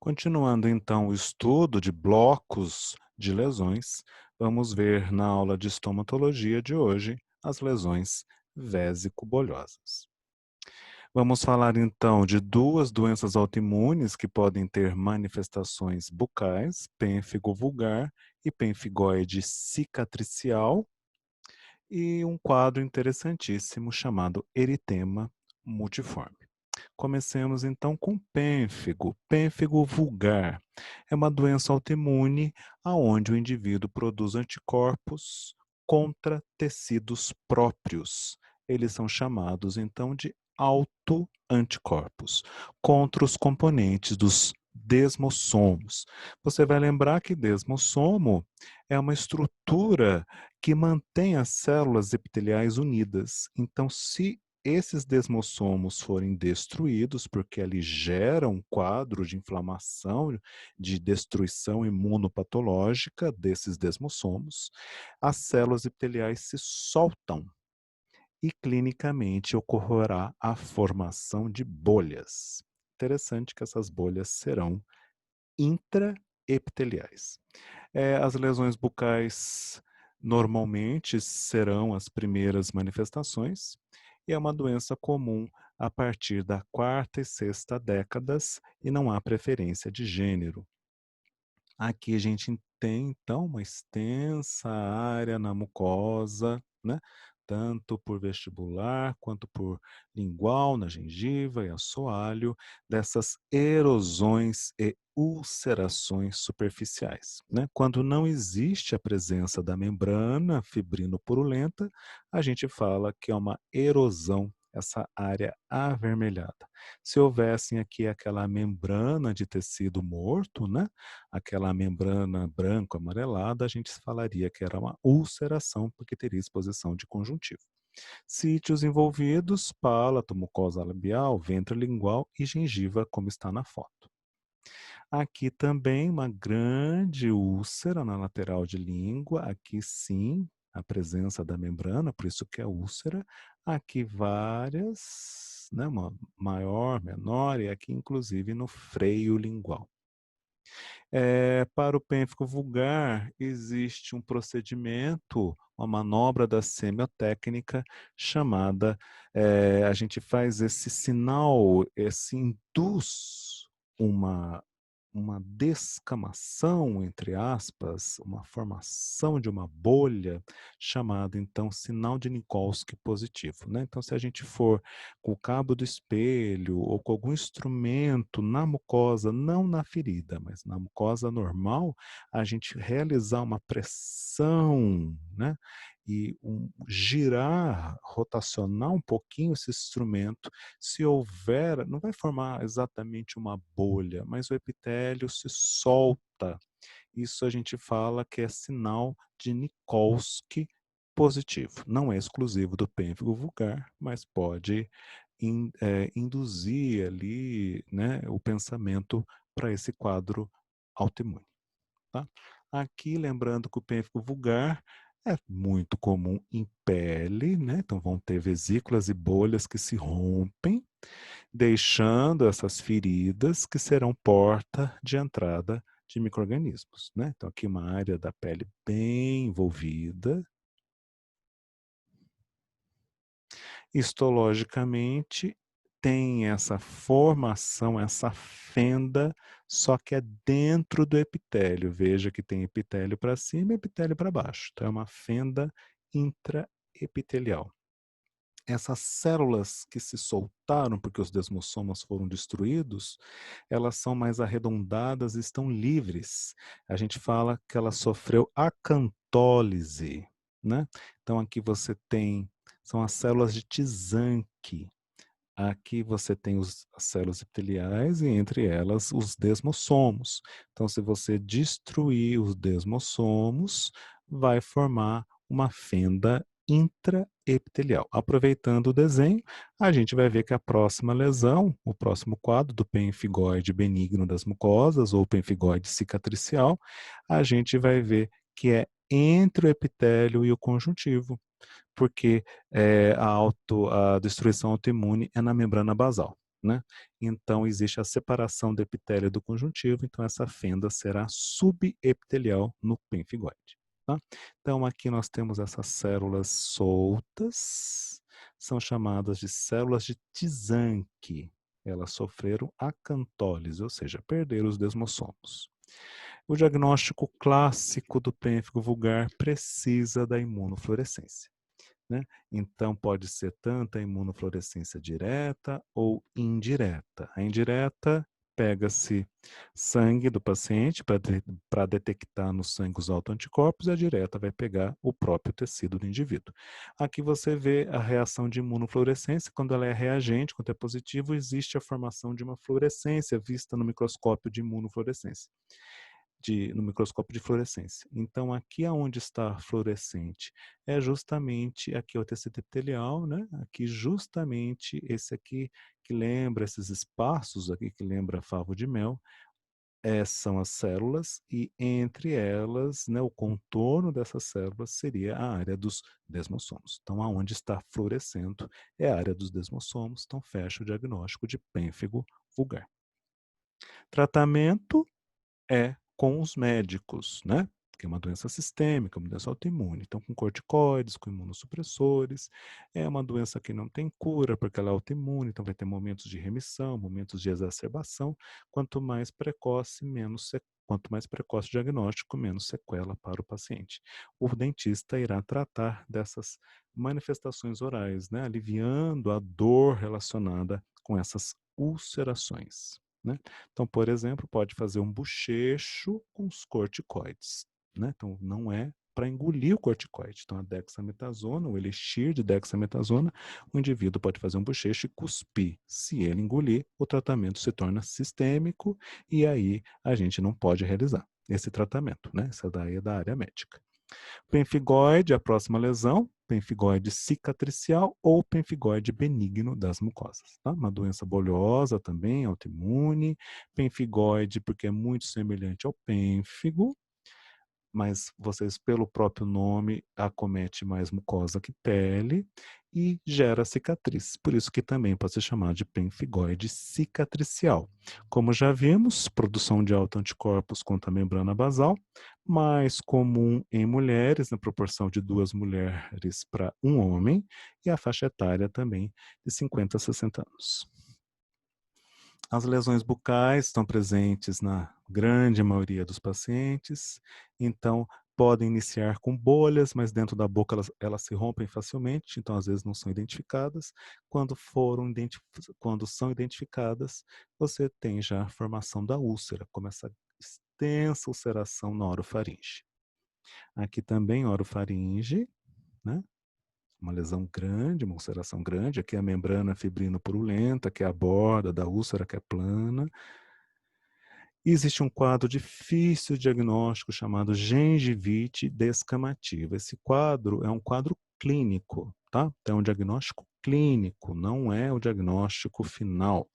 Continuando então o estudo de blocos de lesões, vamos ver na aula de estomatologia de hoje as lesões vésico-bolhosas. Vamos falar então de duas doenças autoimunes que podem ter manifestações bucais, pênfigo vulgar e pemphigoide cicatricial, e um quadro interessantíssimo chamado eritema multiforme. Comecemos então com pênfigo. Pênfigo vulgar é uma doença autoimune aonde o indivíduo produz anticorpos contra tecidos próprios. Eles são chamados então de autoanticorpos contra os componentes dos desmossomos. Você vai lembrar que desmossomo é uma estrutura que mantém as células epiteliais unidas. Então, se esses desmossomos forem destruídos, porque ali gera um quadro de inflamação, de destruição imunopatológica desses desmossomos, as células epiteliais se soltam e clinicamente ocorrerá a formação de bolhas. Interessante que essas bolhas serão intraepiteliais. As lesões bucais normalmente serão as primeiras manifestações e é uma doença comum a partir da quarta e sexta décadas e não há preferência de gênero. Aqui a gente tem, então, uma extensa área na mucosa, né? Tanto por vestibular quanto por lingual, na gengiva e assoalho, dessas erosões e ulcerações superficiais, né? Quando não existe a presença da membrana fibrino-purulenta, a gente fala que é uma erosão, essa área avermelhada. Se houvessem aqui aquela membrana de tecido morto, né? Aquela membrana branco-amarelada, a gente falaria que era uma ulceração, porque teria exposição de conjuntivo. Sítios envolvidos: palato, mucosa labial, ventre lingual e gengiva, como está na foto. Aqui também uma grande úlcera na lateral de língua, aqui sim, a presença da membrana, por isso que é úlcera. Aqui várias, né, uma maior, menor, e aqui inclusive no freio lingual. Para o pênfico vulgar, existe um procedimento, uma manobra da semiotécnica chamada, a gente faz esse sinal, esse induz uma uma descamação, entre aspas, uma formação de uma bolha, chamada então sinal de Nikolsky positivo, né. Então se a gente for com o cabo do espelho ou com algum instrumento na mucosa, não na ferida, mas na mucosa normal, a gente realizar uma pressão, né, e girar, rotacionar um pouquinho esse instrumento, se houver, não vai formar exatamente uma bolha, mas o epitélio se solta. Isso a gente fala que é sinal de Nikolsky positivo. Não é exclusivo do pênfigo vulgar, mas pode induzir ali, né, o pensamento para esse quadro autoimune. Tá? Aqui, lembrando que o pênfigo vulgar é muito comum em pele, né? Então vão ter vesículas e bolhas que se rompem, deixando essas feridas que serão porta de entrada de micro-organismos, né? Então aqui uma área da pele bem envolvida. Histologicamente, tem essa formação, essa fenda, só que é dentro do epitélio. Veja que tem epitélio para cima e epitélio para baixo. Então, é uma fenda intraepitelial. Essas células que se soltaram porque os desmossomas foram destruídos, elas são mais arredondadas e estão livres. A gente fala que ela sofreu acantólise, né? Então aqui você tem, são as células de Tizanque. Aqui você tem as células epiteliais e entre elas os desmossomos. Então se você destruir os desmossomos, vai formar uma fenda intraepitelial. Aproveitando o desenho, a gente vai ver que a próxima lesão, o próximo quadro do pemphigoide benigno das mucosas ou pemphigoide cicatricial, a gente vai ver que é entre o epitélio e o conjuntivo, porque a destruição autoimune é na membrana basal. né? Então, existe a separação do epitélio do conjuntivo, então essa fenda será subepitelial no pemphigoide. Tá? Então, aqui nós temos essas células soltas, são chamadas de células de Tzanck. Elas sofreram acantólise, ou seja, perderam os desmossomos. O diagnóstico clássico do pênfigo vulgar precisa da imunofluorescência, né? Então, pode ser tanto a imunofluorescência direta ou indireta. A indireta pega-se sangue do paciente para detectar no sangue os autoanticorpos e a direta vai pegar o próprio tecido do indivíduo. Aqui você vê a reação de imunofluorescência, quando ela é reagente, quando é positivo, existe a formação de uma fluorescência vista no microscópio de imunofluorescência no microscópio de fluorescência. Então, aqui aonde está fluorescente é justamente aqui o tecido epitelial, né? Aqui justamente esse aqui que lembra esses espaços aqui que lembra favo de mel, são as células e entre elas, né, o contorno dessas células seria a área dos desmossomos. Então, aonde está fluorescendo é a área dos desmossomos, então fecha o diagnóstico de pênfigo vulgar. Tratamento é com os médicos, né? Que é uma doença sistêmica, uma doença autoimune. Então, com corticoides, com imunossupressores. É uma doença que não tem cura, porque ela é autoimune, então vai ter momentos de remissão, momentos de exacerbação. Quanto mais precoce, quanto mais precoce o diagnóstico, menos sequela para o paciente. O dentista irá tratar dessas manifestações orais, né? Aliviando a dor relacionada com essas ulcerações, né? Então, por exemplo, pode fazer um bochecho com os corticoides, né? Então, não é para engolir o corticoide. Então, a dexametasona, o elixir de dexametasona, o indivíduo pode fazer um bochecho e cuspir. Se ele engolir, o tratamento se torna sistêmico e aí a gente não pode realizar esse tratamento, né? Essa daí é da área médica. Pemphigoide, a próxima lesão, pemphigoide cicatricial ou pemphigoide benigno das mucosas. Tá? Uma doença bolhosa também, autoimune. Pemphigoide, porque é muito semelhante ao pênfigo, mas vocês, pelo próprio nome, acomete mais mucosa que pele e gera cicatriz. Por isso que também pode ser chamado de pemphigoide cicatricial. Como já vimos, produção de autoanticorpos contra a membrana basal, mais comum em mulheres, na proporção de 2 mulheres para 1 homem, e a faixa etária também de 50 a 60 anos. As lesões bucais estão presentes na grande maioria dos pacientes, então podem iniciar com bolhas, mas dentro da boca elas se rompem facilmente, então às vezes não são identificadas. Quando são identificadas, você tem já a formação da úlcera, como essa extensa ulceração na orofaringe. Aqui também orofaringe, né? Uma lesão grande, uma ulceração grande. Aqui a membrana fibrino-purulenta, que é a borda da úlcera, que é plana. E existe um quadro difícil de diagnóstico chamado gengivite descamativa. Esse quadro é um quadro clínico, tá? Então, é um diagnóstico clínico, não é o diagnóstico final.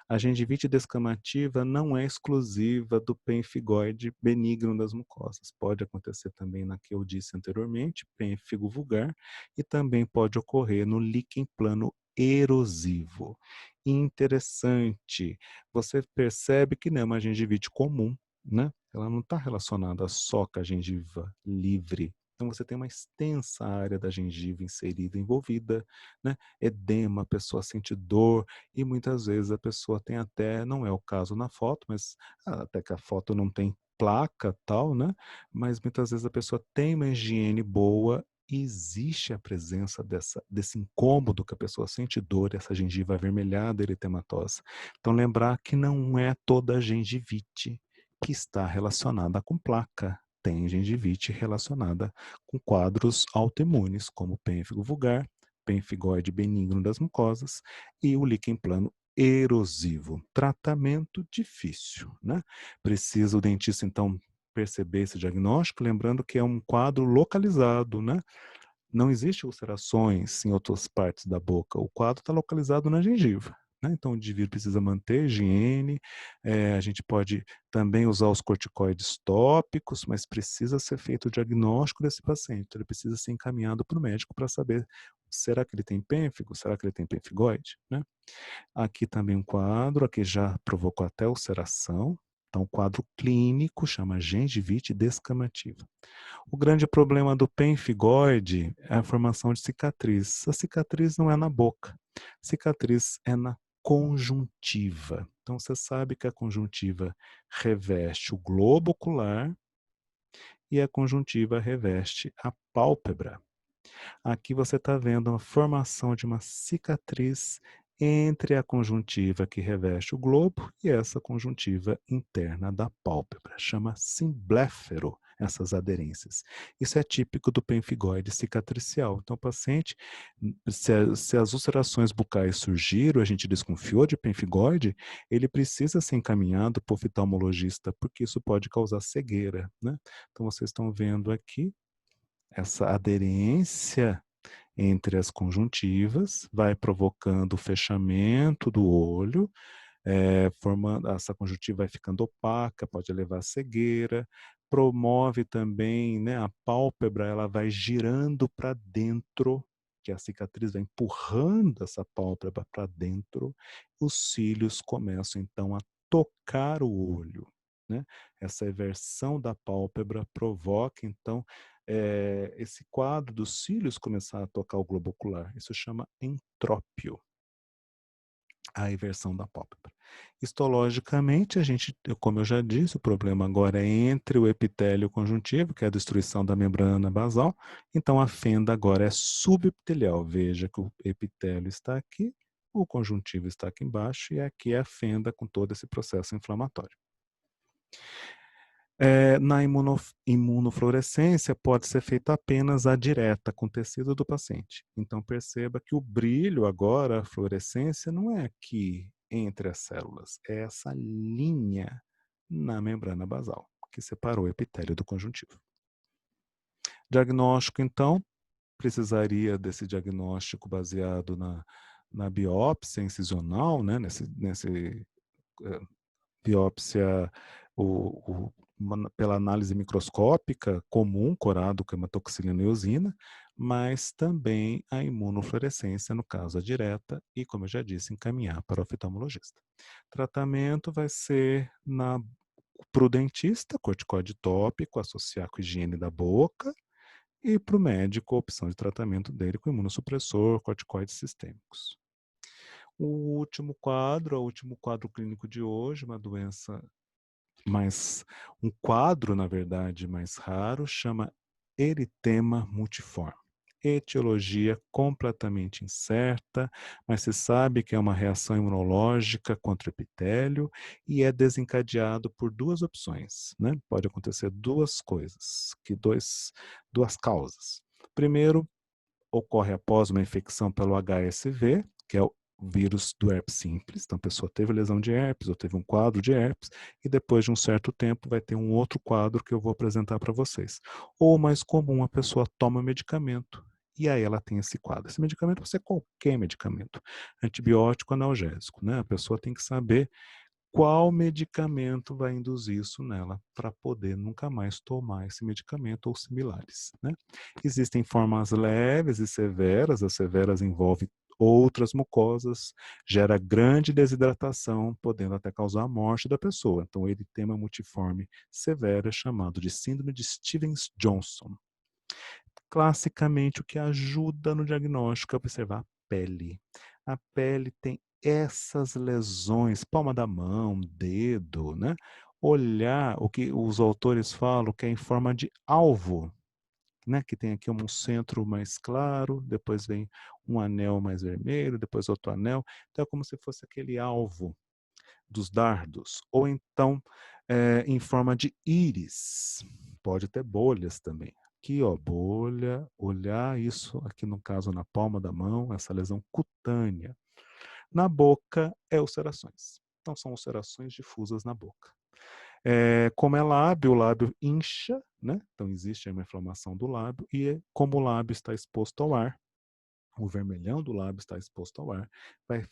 A gengivite descamativa não é exclusiva do pemphigoide benigno das mucosas. Pode acontecer também na que eu disse anteriormente, pênfigo vulgar, e também pode ocorrer no líquen plano erosivo. Interessante, você percebe que não é uma gengivite comum, né? Ela não está relacionada só com a gengiva livre. Então você tem uma extensa área da gengiva inserida, envolvida, né? Edema, a pessoa sente dor, e muitas vezes a pessoa tem até, não é o caso na foto, mas até que a foto não tem placa tal, né? Mas muitas vezes a pessoa tem uma higiene boa e existe a presença desse incômodo que a pessoa sente dor, essa gengiva avermelhada, eritematosa. Então lembrar que não é toda a gengivite que está relacionada com placa. Tem gengivite relacionada com quadros autoimunes, como pênfigo vulgar, pemphigoide benigno das mucosas e o líquen plano erosivo. Tratamento difícil, né? Precisa o dentista, então, perceber esse diagnóstico, lembrando que é um quadro localizado, né? Não existe ulcerações em outras partes da boca. O quadro está localizado na gengiva, né? Então, o indivíduo precisa manter a higiene, a gente pode também usar os corticoides tópicos, mas precisa ser feito o diagnóstico desse paciente. Ele precisa ser encaminhado para o médico para saber, será que ele tem pênfigo? Será que ele tem pemphigoide, né? Aqui também um quadro, aqui já provocou até ulceração. Então, o quadro clínico chama gengivite descamativa. O grande problema do pemphigoide é a formação de cicatriz. A cicatriz não é na boca, a cicatriz é na conjuntiva. Então, você sabe que a conjuntiva reveste o globo ocular e a conjuntiva reveste a pálpebra. Aqui você está vendo a formação de uma cicatriz entre a conjuntiva que reveste o globo e essa conjuntiva interna da pálpebra. Chama simbléfero essas aderências. Isso é típico do pemphigoide cicatricial. Então, o paciente, se as ulcerações bucais surgiram, a gente desconfiou de pemphigoide, ele precisa ser encaminhado para o oftalmologista, porque isso pode causar cegueira, né? Então, vocês estão vendo aqui essa aderência entre as conjuntivas, vai provocando o fechamento do olho, formando, essa conjuntiva vai ficando opaca, pode levar à cegueira, promove também, né, a pálpebra, ela vai girando para dentro, que a cicatriz vai empurrando essa pálpebra para dentro, os cílios começam então a tocar o olho, né? Essa eversão da pálpebra provoca então esse quadro dos cílios começar a tocar o globo ocular. Isso chama entrópio, a inversão da pálpebra. Histologicamente, como eu já disse, o problema agora é entre o epitélio conjuntivo, que é a destruição da membrana basal. Então, a fenda agora é subepitelial. Veja que o epitélio está aqui, o conjuntivo está aqui embaixo, e aqui é a fenda com todo esse processo inflamatório. Na imunofluorescência pode ser feita apenas a direta com o tecido do paciente. Então perceba que o brilho agora, a fluorescência, não é aqui entre as células, é essa linha na membrana basal, que separou o epitélio do conjuntivo. Diagnóstico, então, precisaria desse diagnóstico baseado na biópsia incisional, né, nesse biópsia pela análise microscópica comum, corado com hematoxilina e eosina, mas também a imunofluorescência, no caso a direta, e, como eu já disse, encaminhar para o oftalmologista. Tratamento vai ser para o dentista, corticoide tópico, associar com higiene da boca, e para o médico, a opção de tratamento dele com imunossupressor, corticoides sistêmicos. O último quadro clínico de hoje, uma doença um quadro, na verdade, mais raro, chama eritema multiforme. Etiologia completamente incerta, mas se sabe que é uma reação imunológica contra o epitélio e é desencadeado por duas opções, né? Pode acontecer duas coisas, duas causas. Primeiro, ocorre após uma infecção pelo HSV, que é o vírus do herpes simples. Então, a pessoa teve lesão de herpes ou teve um quadro de herpes e depois de um certo tempo vai ter um outro quadro que eu vou apresentar para vocês. Ou mais comum, a pessoa toma medicamento e aí ela tem esse quadro. Esse medicamento pode ser qualquer medicamento, antibiótico, analgésico, né? A pessoa tem que saber qual medicamento vai induzir isso nela para poder nunca mais tomar esse medicamento ou similares, né? Existem formas leves e severas. As severas envolvem outras mucosas, gera grande desidratação, podendo até causar a morte da pessoa. Então, o eritema multiforme severo é chamado de síndrome de Stevens-Johnson. Classicamente, o que ajuda no diagnóstico é observar a pele. A pele tem essas lesões, palma da mão, dedo, né? Olhar o que os autores falam que é em forma de alvo, né? Que tem aqui um centro mais claro, depois vem um anel mais vermelho, depois outro anel. Então é como se fosse aquele alvo dos dardos, ou então em forma de íris. Pode ter bolhas também. Aqui, ó, bolha, olhar isso aqui no caso na palma da mão, essa lesão cutânea. Na boca é ulcerações. Então são ulcerações difusas na boca. Como é lábio, o lábio incha, né? Então existe uma inflamação do lábio e como o lábio está exposto ao ar, o vermelhão do lábio está exposto ao ar, vai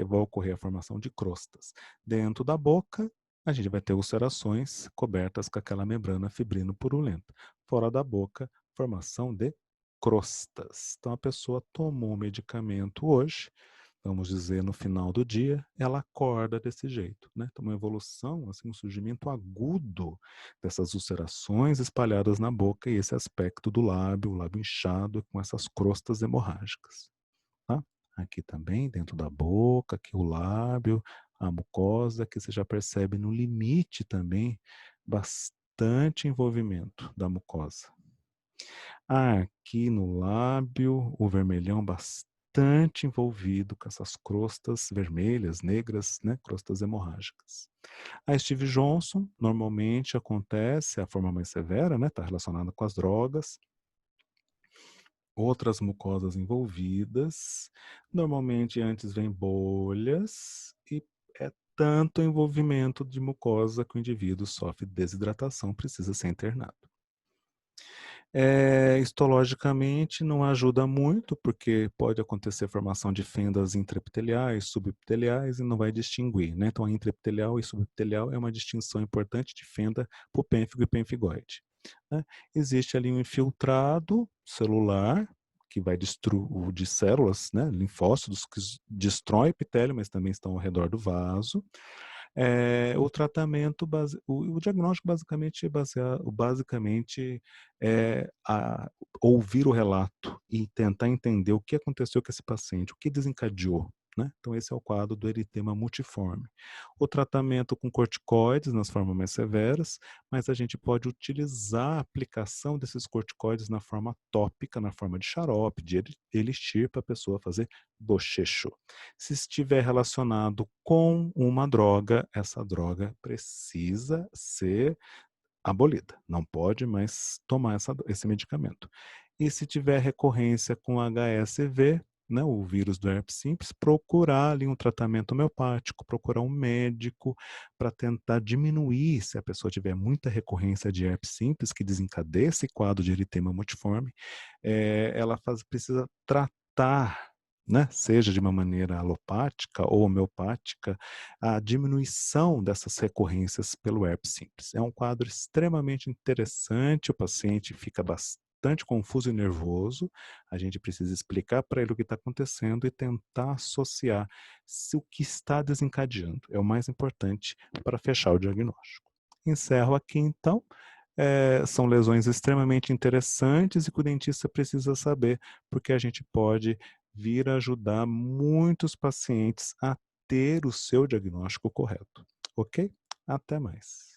ocorrer a formação de crostas. Dentro da boca, a gente vai ter ulcerações cobertas com aquela membrana fibrino-purulenta. Fora da boca, formação de crostas. Então, a pessoa tomou o medicamento hoje, vamos dizer, no final do dia, ela acorda desse jeito, né? Então, uma evolução, assim, um surgimento agudo dessas ulcerações espalhadas na boca e esse aspecto do lábio, o lábio inchado com essas crostas hemorrágicas, tá? Aqui também, dentro da boca, aqui o lábio, a mucosa, que você já percebe no limite também, bastante envolvimento da mucosa. Aqui no lábio, o vermelhão bastante envolvido com essas crostas vermelhas, negras, né, crostas hemorrágicas. A Steve Johnson, normalmente acontece, a forma mais severa, né, está relacionada com as drogas, outras mucosas envolvidas, normalmente antes vem bolhas e é tanto envolvimento de mucosa que o indivíduo sofre desidratação, precisa ser internado. Histologicamente não ajuda muito, porque pode acontecer formação de fendas intraepiteliais, subepiteliais, e não vai distinguir, né? Então, a intraepitelial e subepitelial é uma distinção importante de fenda pupênfigo e pemphigoide, né? Existe ali um infiltrado celular, que vai destruir de células, né, linfócitos, que destrói o epitélio, mas também estão ao redor do vaso. O tratamento, o diagnóstico basicamente é ouvir o relato e tentar entender o que aconteceu com esse paciente, o que desencadeou, né? Então esse é o quadro do eritema multiforme. O tratamento com corticoides nas formas mais severas, mas a gente pode utilizar a aplicação desses corticoides na forma tópica, na forma de xarope, de elixir, para a pessoa fazer bochecho. Se estiver relacionado com uma droga, essa droga precisa ser abolida. Não pode mais tomar esse medicamento. E se tiver recorrência com HSV, né, o vírus do herpes simples, procurar ali um tratamento homeopático, procurar um médico para tentar diminuir, se a pessoa tiver muita recorrência de herpes simples, que desencadeia esse quadro de eritema multiforme, ela precisa tratar, né, seja de uma maneira alopática ou homeopática, a diminuição dessas recorrências pelo herpes simples. É um quadro extremamente interessante, o paciente fica bastante confuso e nervoso, a gente precisa explicar para ele o que está acontecendo e tentar associar se o que está desencadeando. É o mais importante para fechar o diagnóstico. Encerro aqui então. São lesões extremamente interessantes e que o dentista precisa saber, porque a gente pode vir a ajudar muitos pacientes a ter o seu diagnóstico correto. Ok? Até mais.